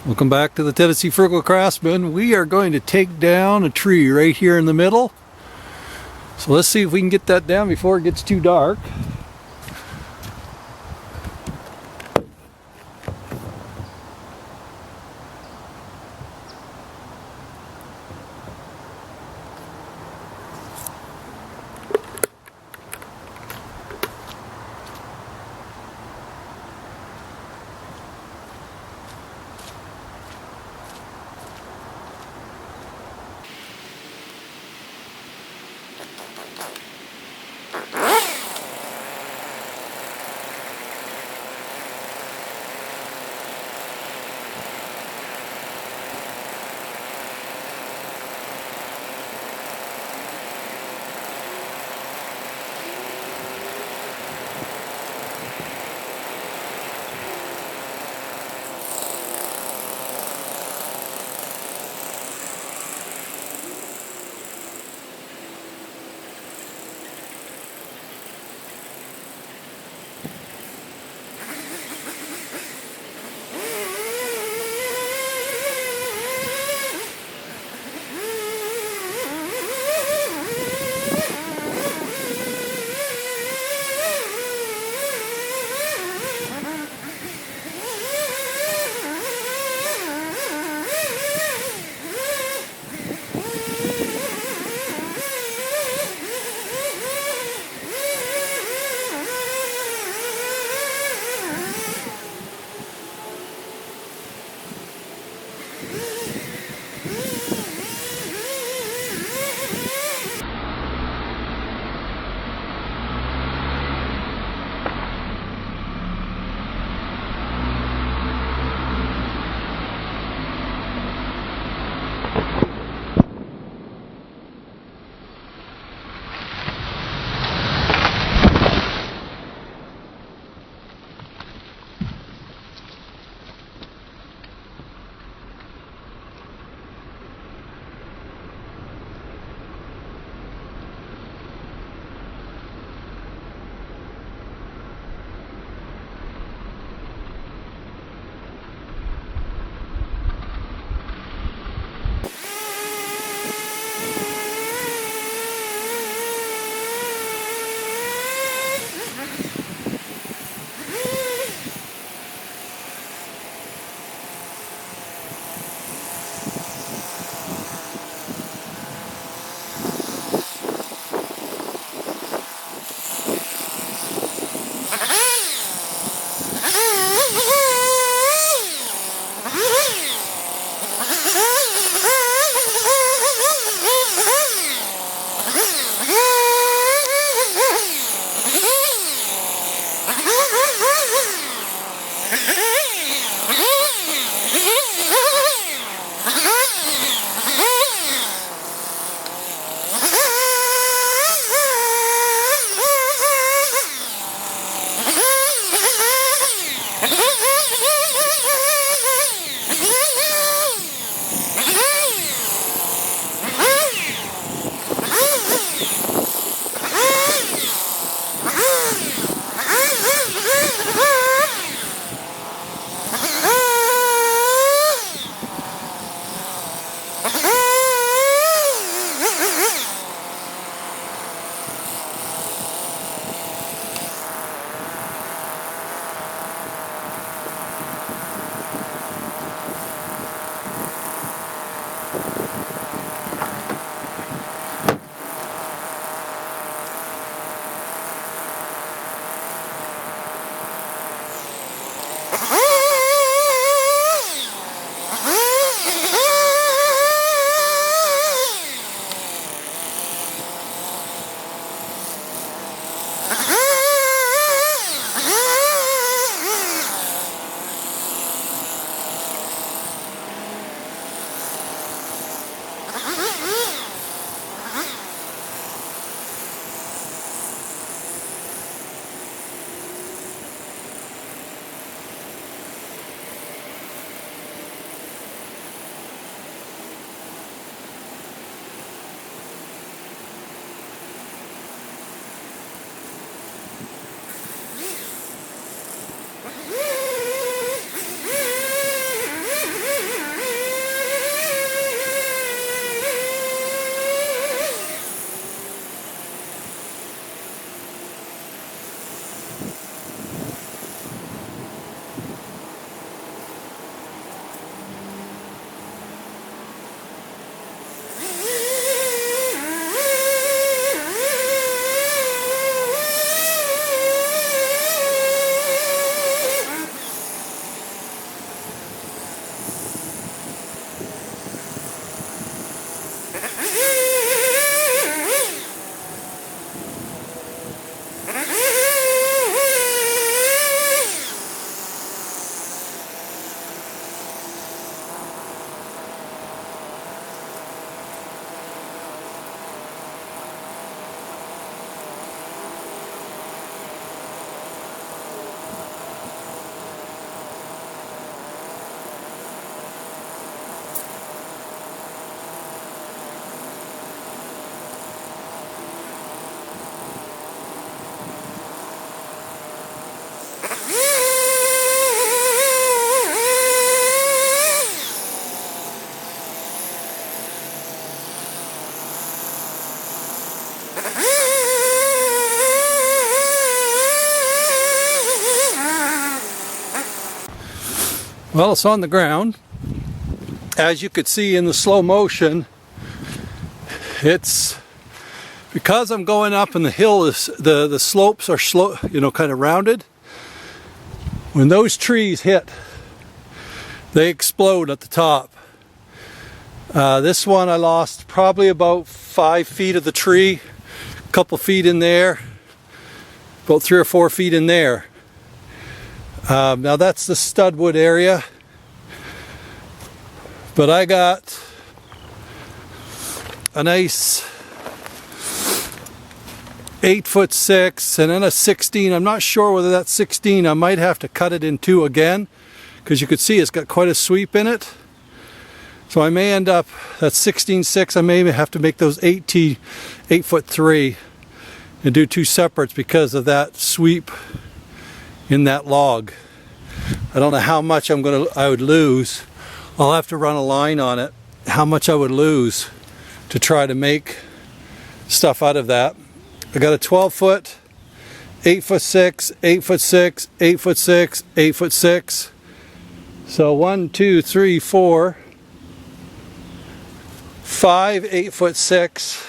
Welcome back to the Tennessee Frugal Craftsman. We are going to take down a tree right here in the middle. So let's see if we can get that down before it gets too dark. Well, it's on the ground. As you could see in the slow motion, it's because I'm going up and the hill is the slopes are slow, you know, kind of rounded. When those trees hit, they explode at the top. This one I lost probably about 5 feet of the tree, a couple feet in there, about 3 or 4 feet in there. Now that's the studwood area, but I got a nice 8'6" and then a 16. I'm not sure whether that's 16. I might have to cut it in two again, because you could see it's got quite a sweep in it. So I may end up, that's 16'6". I may have to make those 8'3" and do two separates because of that sweep in that log. I don't know how much I would lose. I'll have to run a line on it, how much I would lose to try to make stuff out of that. I got a 12-foot, 8'6", 8'6", 8'6", 8'6". So 1, 2, 3, 4, 5 8'6".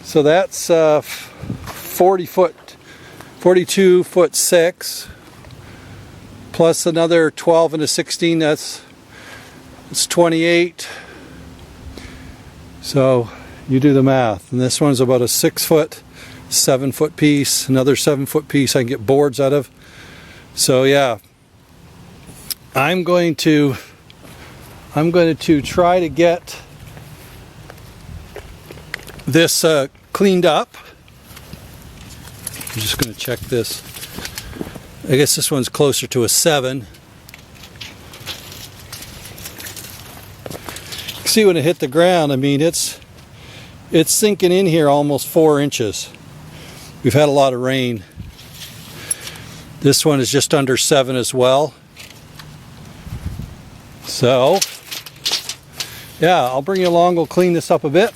So that's 42'6", plus another 12 and a 16. It's 28. So you do the math. And this one's about a 6-foot, 7-foot piece. Another 7-foot piece I can get boards out of. So yeah, I'm going to try to get this cleaned up. I'm just going to check this. I guess this one's closer to a 7. See, when it hit the ground, I mean it's sinking in here almost 4 inches. We've had a lot of rain. This one is just under 7 as well. So yeah, I'll bring you along. We'll clean this up a bit.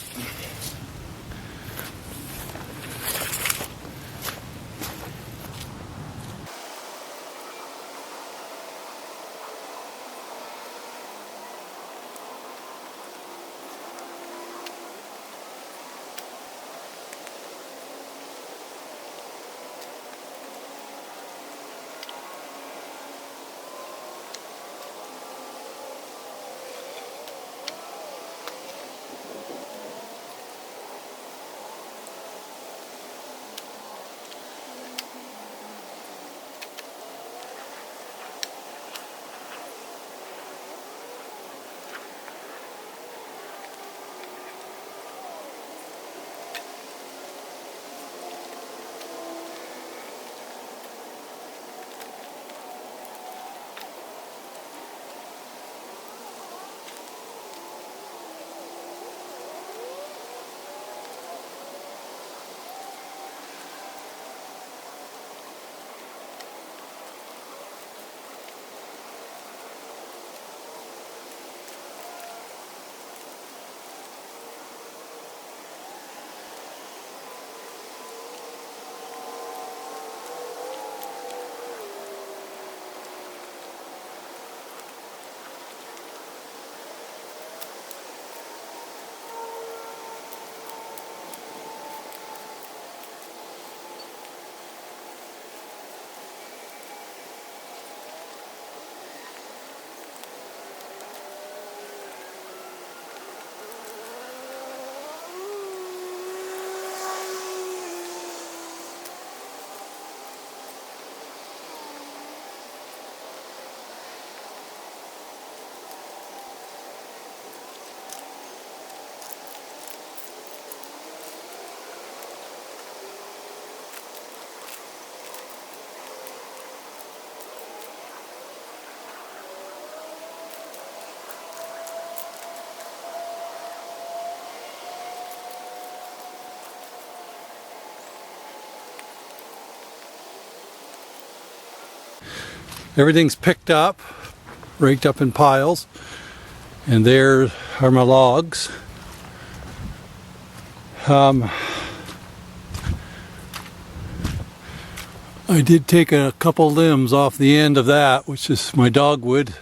Everything's picked up, raked up in piles, and there are my logs. I did take a couple limbs off the end of that, which is my dogwood.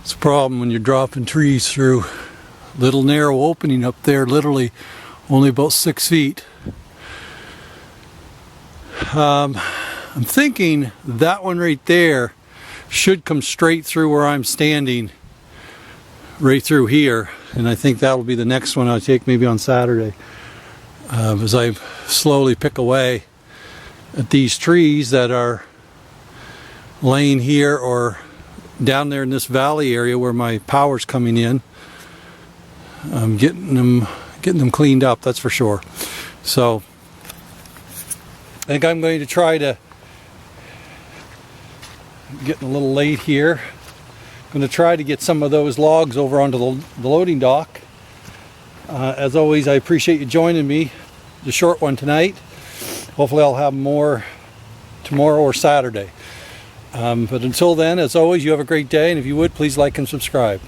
It's a problem when you're dropping trees through a little narrow opening up there, literally only about 6 feet. I'm thinking that one right there should come straight through where I'm standing, right through here, and I think that will be the next one I'll take maybe on Saturday, as I slowly pick away at these trees that are laying here or down there in this valley area where my power's coming in. I'm getting them cleaned up, that's for sure. So I think I'm going to try to, getting a little late here, I'm going to try to get some of those logs over onto the loading dock. As always, I appreciate you joining me. The short one tonight. Hopefully I'll have more tomorrow or Saturday. But until then, as always, you have a great day, and if you would, please like and subscribe.